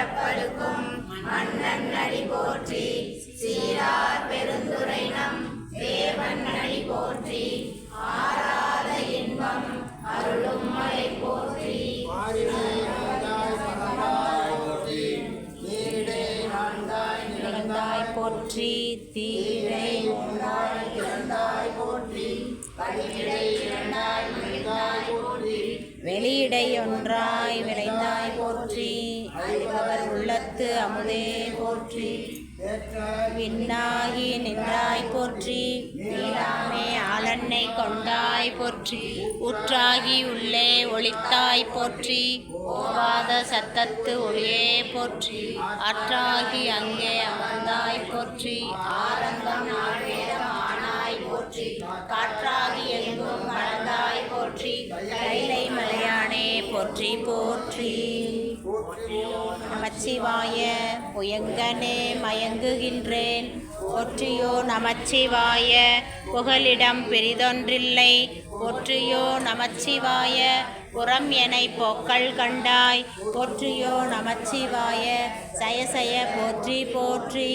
படப்படுக்கும் மன்னன் அடி போற்றி சீரார் பெருந்துரைனம் தேவன் அடி போற்றி ஆராத இன்பம் அருளும் மலை போற்றி போற்றி தீரை ஒன்றாய் இறந்தாய் போற்றி வெளியிடை ஒன்றாய் விளைந்தாய் போற்றி அறிபவர் உள்ளத்து அமுதே போற்றி விண்ணாகி நின்றாய் போற்றி வீராமே ஆளன்னை கொண்டாய் போற்றி ஊற்றாகி உள்ளே ஒளித்தாய் போற்றி ஓவாத சத்தத்து ஒளியே போற்றி ஆற்றாகி அங்கே அமர்ந்தாய் போற்றி ஆரங்கம் நாள்வேதம் ஆனாய் போற்றி காற்றாகி எங்கும் மலர்ந்தாய் போற்றி கைலை மலையானே போற்றி போற்றி நமச்சிவாய புயங்கனே மயங்குகின்றேன் போற்றியோ நமச்சிவாய புகலிடம் பெரிதொன்றில்லை போற்றியோ நமச்சிவாய புறம் எனை போக்கள் கண்டாய் போற்றியோ நமச்சிவாய சய சய போற்றி போற்றி.